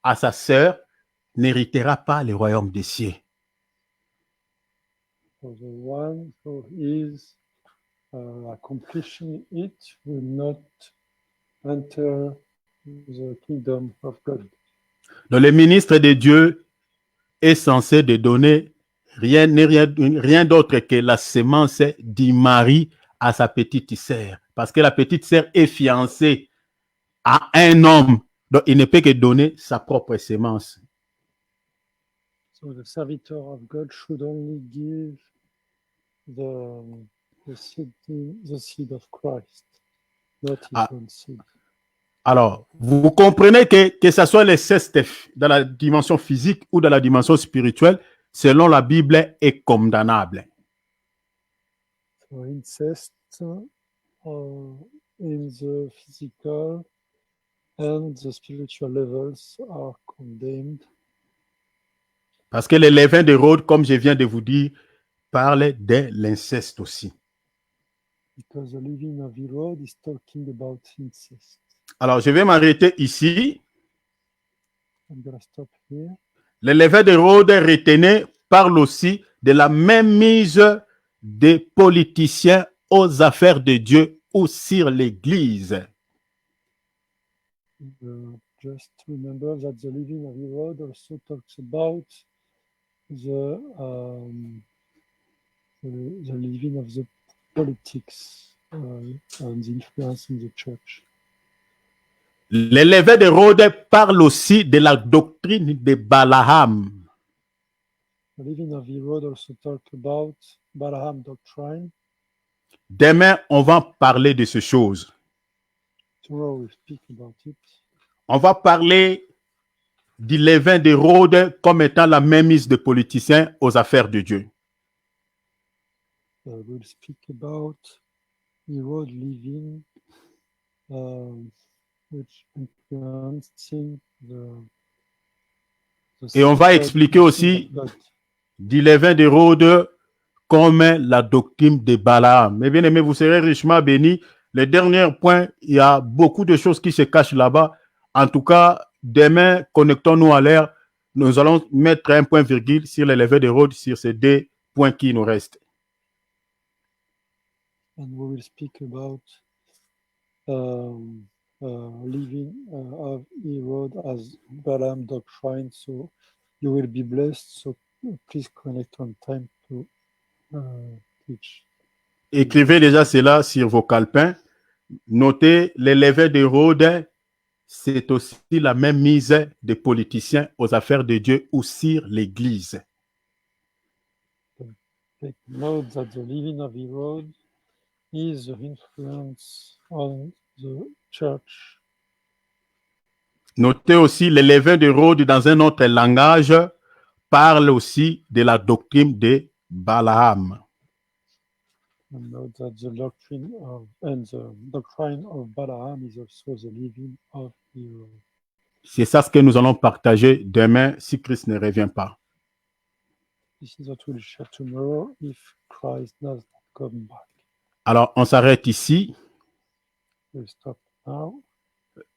à sa sœur, n'héritera pas le royaume des cieux. So the one who is accomplishing it will not enter the kingdom of God. Donc, le ministre de Dieu est censé de donner rien d'autre que la sémence du mari à sa petite sœur. Parce que la petite sœur est fiancée à un homme. Donc, il ne peut que donner sa propre sémence. So the servitor of God should only give the seed of Christ, not his own seed. Alors, vous comprenez que ce soit l'inceste dans la dimension physique ou dans la dimension spirituelle, selon la Bible, est condamnable. So incest in the physical and the spiritual levels are condemned. Parce que le levain d'Hérode, comme je viens de vous dire, parle de l'inceste aussi. Because the leaven of Herod is talking about incest. Alors, je vais m'arrêter ici. I'm going to stop here. Le levain d'Hérode retenu parle aussi de la même mise des politiciens aux affaires de Dieu ou sur l'Église. The just remember that the living of Herod also talks about the living of the politics and the influence in the church. Les levées d'Hérode parlent aussi de la doctrine de Balaam. The living of Herod also talk about Balaam doctrine. Demain, on va parler de ces choses. Tomorrow we'll speak about it. On va parler du levain d'Hérode comme étant la mainmise des politiciens aux affaires de Dieu. We'll speak about Herod living, which influencing Et on va expliquer aussi du levain d'Hérode comme la doctrine de Balaam. Mais bien aimé, vous serez richement bénis. Le dernier point, il y a beaucoup de choses qui se cachent là-bas. En tout cas, demain, connectons-nous à l'air. Nous allons mettre un point virgule sur le levain d'Hérode, sur ces deux points qui nous restent. And we will speak about living of Herod as Balaam doctrine. So you will be blessed. So please connect on time to teach. Écrivez déjà cela sur vos calepins. Notez, les levées d'Hérode, c'est aussi la même mise des politiciens aux affaires de Dieu ou sur l'Église. Take note that the living of Herod is the influence on the church. Notez aussi, les levains d'Hérode dans un autre langage parlent aussi de la doctrine de Balaam. And note that the doctrine of Balaam is also the living of Herod. C'est ça ce que nous allons partager demain si Christ ne revient pas. This is what we'll share tomorrow if Christ does not come back. Alors, on s'arrête ici. We'll stop now.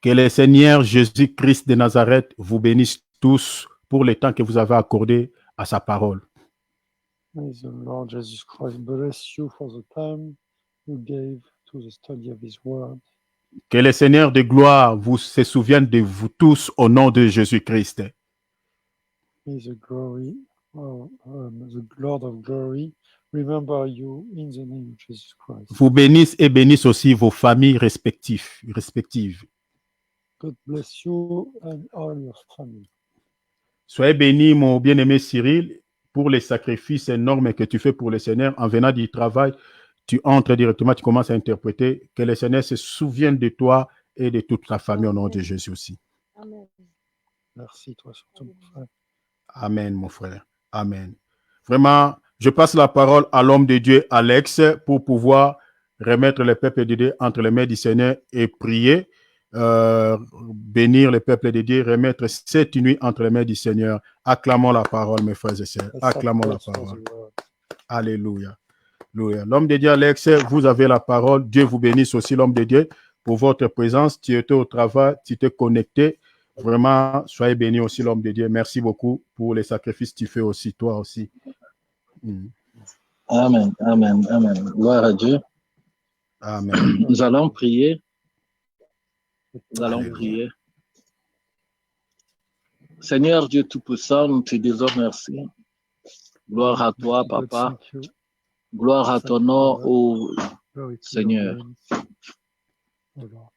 Que le Seigneur Jésus-Christ de Nazareth vous bénisse tous pour le temps que vous avez accordé à sa parole. May the Lord Jesus Christ bless you for the time you gave to the study of His Word. Que le Seigneur de gloire vous se souvienne de vous tous au nom de Jésus-Christ. May the Lord of glory remember you in the name of Jesus Christ. Vous bénisse et bénisse aussi vos familles respectives. God bless you and all your family. Soyez béni, mon bien-aimé Cyril, pour les sacrifices énormes que tu fais pour le Seigneur. En venant du travail, tu entres directement, tu commences à interpréter. Que le Seigneur se souvienne de toi et de toute ta famille au nom de Jésus aussi. Amen. Merci, toi surtout, mon frère. Amen, mon frère. Amen. Vraiment, je passe la parole à l'homme de Dieu, Alex, pour pouvoir remettre le peuple de Dieu entre les mains du Seigneur et prier, bénir le peuple de Dieu, remettre cette nuit entre les mains du Seigneur. Acclamons la parole, mes frères et sœurs. Acclamons la parole. Alléluia. Alléluia. L'homme de Dieu, Alex, vous avez la parole. Dieu vous bénisse aussi, l'homme de Dieu, pour votre présence. Tu étais au travail, tu t'es connecté. Vraiment, soyez béni aussi, l'homme de Dieu. Merci beaucoup pour les sacrifices que tu fais aussi, toi aussi. Amen, amen, amen. Gloire à Dieu. Amen. Nous allons prier. Nous allons Alléluia. prier. Seigneur Dieu Tout-Puissant, nous te disons merci. Gloire à toi, God, Papa. thank you. Gloire à ton nom, ô Glory to Seigneur. your name, O Lord.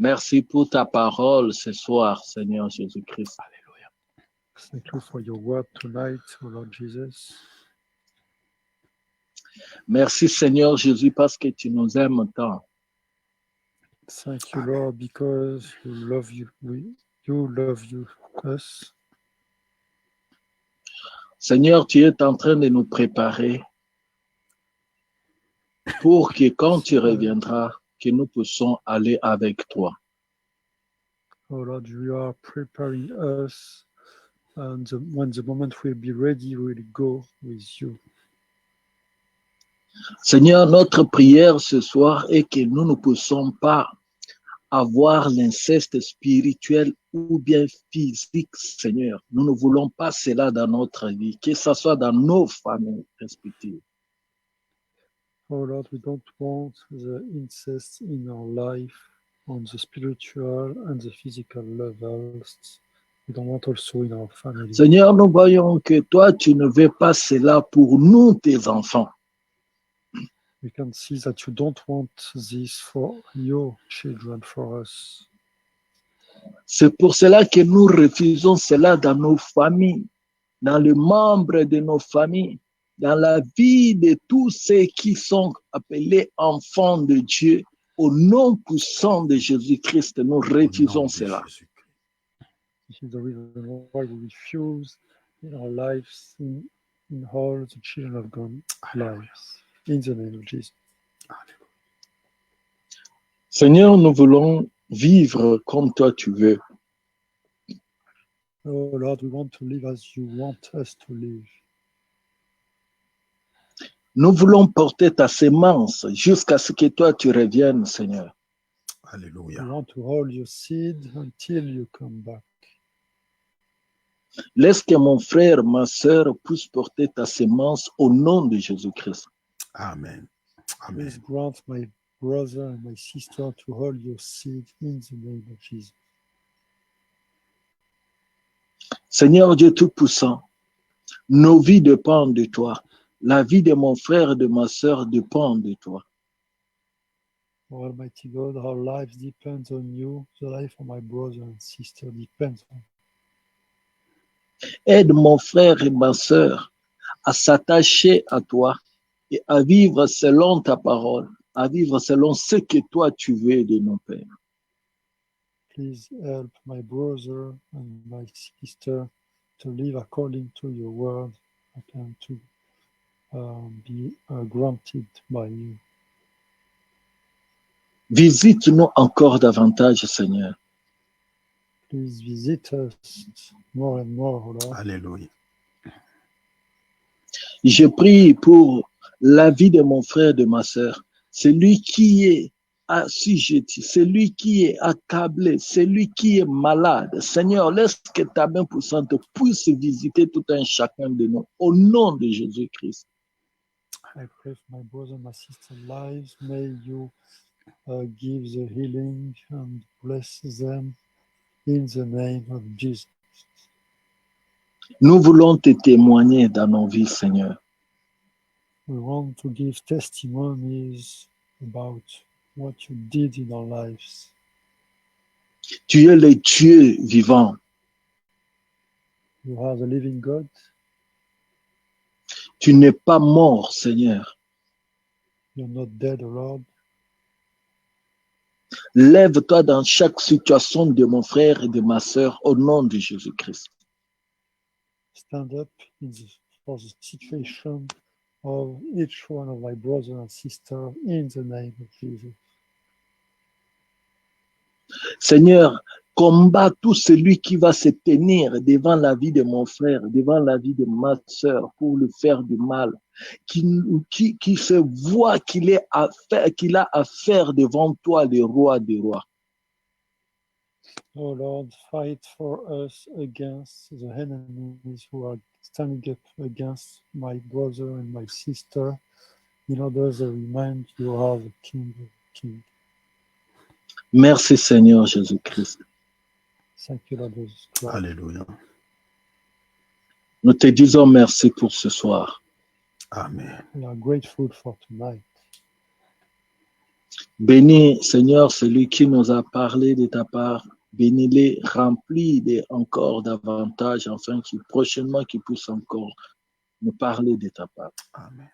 Merci pour ta parole ce soir, Seigneur Jésus-Christ. Alléluia. Thank you for your word tonight, O Lord Jesus. Merci, Seigneur Jésus, parce que tu nous aimes tant. Thank you, Lord, because you love us. Seigneur, tu es en train de nous préparer pour que quand tu reviendras, que nous puissions aller avec toi. Oh Lord, you are preparing us, and when the moment will be ready, we will go with you. Seigneur, notre prière ce soir est que nous ne puissions pas avoir l'inceste spirituel ou bien physique, Seigneur. Nous ne voulons pas cela dans notre vie, que ce soit dans nos familles respectives. Oh Lord, we don't want the incest in our life on the spiritual and the physical levels. We don't want also in our family. Seigneur, nous voyons que toi, tu ne veux pas cela pour nous, tes enfants. We can see that you don't want this for your children, for us. C'est pour cela que nous refusons cela dans nos familles, dans les membres de nos familles, dans la vie de tous ceux qui sont appelés enfants de Dieu. Au nom puissant de Jésus-Christ, nous Au nom refusons de cela. Jésus-Christ. This is the reason why we refuse in our lives, in all the children of God's lives. In the name of Jesus. Seigneur, nous voulons vivre comme toi tu veux. Oh Lord, we want to live as you want us to live. Nous voulons porter ta sémence jusqu'à ce que toi tu reviennes, Seigneur. We Alléluia. want to hold your seed until you come back. Laisse que mon frère, ma sœur puisse porter ta sémence au nom de Jésus-Christ. Amen. Amen. Please grant my brother and my sister to hold your seed in the name of Jesus. Seigneur Dieu Tout-Puissant, nos vies dépendent de toi. La vie de mon frère et de ma sœur dépend de toi. Almighty God, our lives depends on you. The life of my brother and sister depends on you. Aide mon frère et ma sœur à s'attacher à toi et à vivre selon ta parole, à vivre selon ce que toi tu veux de nos pères. Please help my brother and my sister to live according to your word and to be granted by you. Visite-nous encore davantage, Seigneur. Please visit us more and more, Lord. Alléluia. Je prie pour la vie de mon frère et de ma sœur, celui qui est assujetti, celui qui est accablé, celui qui est malade. Seigneur, laisse que ta main puissante puisse visiter tout un chacun de nous, au nom de Jésus-Christ. I pray for my brother and my sister lives. May you give the healing and bless them in the name of Jesus. Nous voulons te témoigner dans nos vies, Seigneur. We want to give testimonies about what you did in our lives. Tu es le Dieu vivant. You are the living God. Tu n'es pas mort, Seigneur. You're not dead, Lord. Lève-toi dans chaque situation de mon frère et de ma sœur au nom de Jésus-Christ. Stand up for the situation of each one of my brothers and sisters in the name of Jesus. Seigneur, combat tout celui qui va se tenir devant la vie de mon frère, devant la vie de ma sœur pour lui faire du mal, qui se voit qu'il a affaire devant toi, le roi des rois. Oh Lord, fight for us against the enemies who are standing up against my brother and my sister, in order to remind you are the King of Kings. Merci Seigneur Jésus-Christ. Thank you, Lord Jesus Christ. Alléluia. Nous te disons merci pour ce soir. Amen. We are grateful for tonight. Bénis Seigneur celui qui nous a parlé de ta part. Bénis-les, remplis-les encore davantage, afin qu'il prochainement qu'il puisse encore nous parler de ta part. Amen.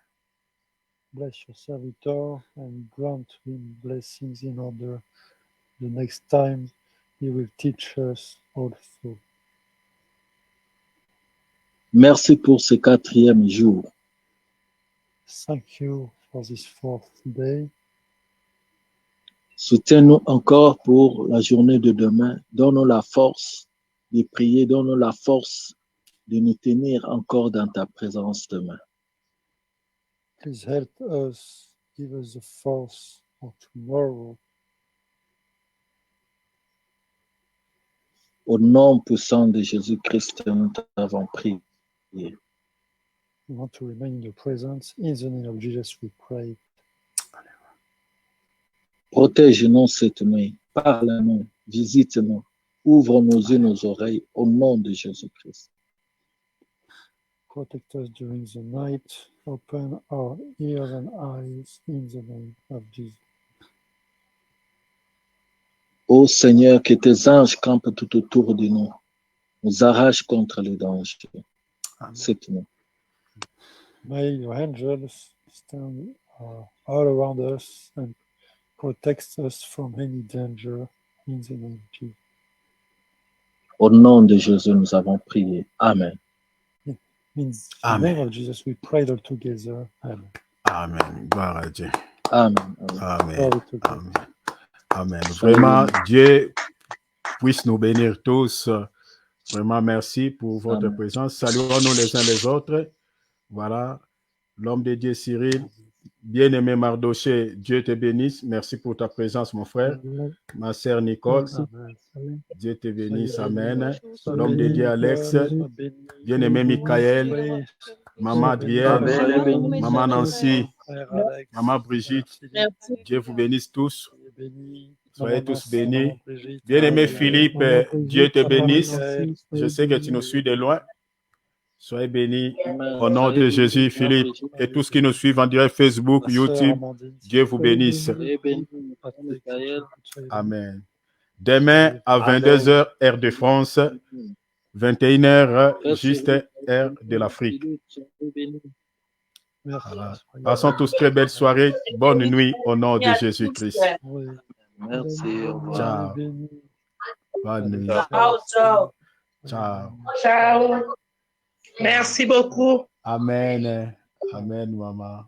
Bless your servitor and grant him blessings in order the next time he will teach us also. Merci pour ce 4e jour. Thank you for this 4th day. Soutiens-nous encore pour la journée de demain. Donne-nous la force de prier. Donne-nous la force de nous tenir encore dans ta présence demain. Please help us, give us the force for tomorrow. Au nom puissant de Jésus-Christ, nous t'avons prié. We want to remain in your presence. In the name of Jesus, we pray. Protège-nous cette nuit. Parle-nous, visite-nous, ouvre nos yeux, nos oreilles, au nom de Jésus-Christ. Protect us during the night. Open our ears and eyes in the name of Jesus. Ô Seigneur, que tes anges campent tout autour de nous, nous arrachent contre les dangers. C'est tout. May your angels stand all around us and protect us from any danger in the name of Jesus. Au nom de Jésus, nous avons prié. Amen. In the Amen. name of Jesus, we prayed all together. Amen. Amen. Gloire à Dieu. Amen. Amen. Amen. Glory to God. Amen. Amen. Vraiment, Dieu puisse nous bénir tous. Vraiment, merci pour votre Amen. présence. Saluons-nous les uns les autres. Voilà, l'homme de Dieu Cyril. Bien-aimé Mardoché, Dieu te bénisse. Merci pour ta présence, mon frère. Ma sœur Nicole, Amen. Dieu te bénisse. Soyez Amen. Soyez L'homme de bénis, Dieu Alex, sois béni. bien-aimé Michael, Soyez- Maman soyez Adrienne, bénis. Maman Nancy, Frère Alex, Maman Brigitte, Philippe, Dieu vous bénisse tous. soyez bénis. Soyez Maman tous Nancy, bénis. Maman Brigitte, Bien-aimé Maman Philippe, Michael, Dieu te Maman bénisse. Michael, Je sais que tu nous suis de loin. Soyez bénis Amen. au nom de Jésus, Philippe, et tous qui nous suivent en direct Facebook, ma sœur YouTube. Amandine, Dieu vous bénisse. Soyez bénis, Patrick, Michael. soyez bénis. Amen. Demain à Amen. 22h, heure de France, 21h, Frère juste Cyril, heure de l'Afrique. soyez bénis. Merci. Voilà. Soyez Passons bénis. tous très belle soirée. Bonne nuit au nom de Jésus-Christ. Oui. Merci. Au revoir. Ciao. Soyez bénis. Bonne nuit. Ciao, ciao. Ciao. Ciao. Merci beaucoup. Amen. Amen, maman.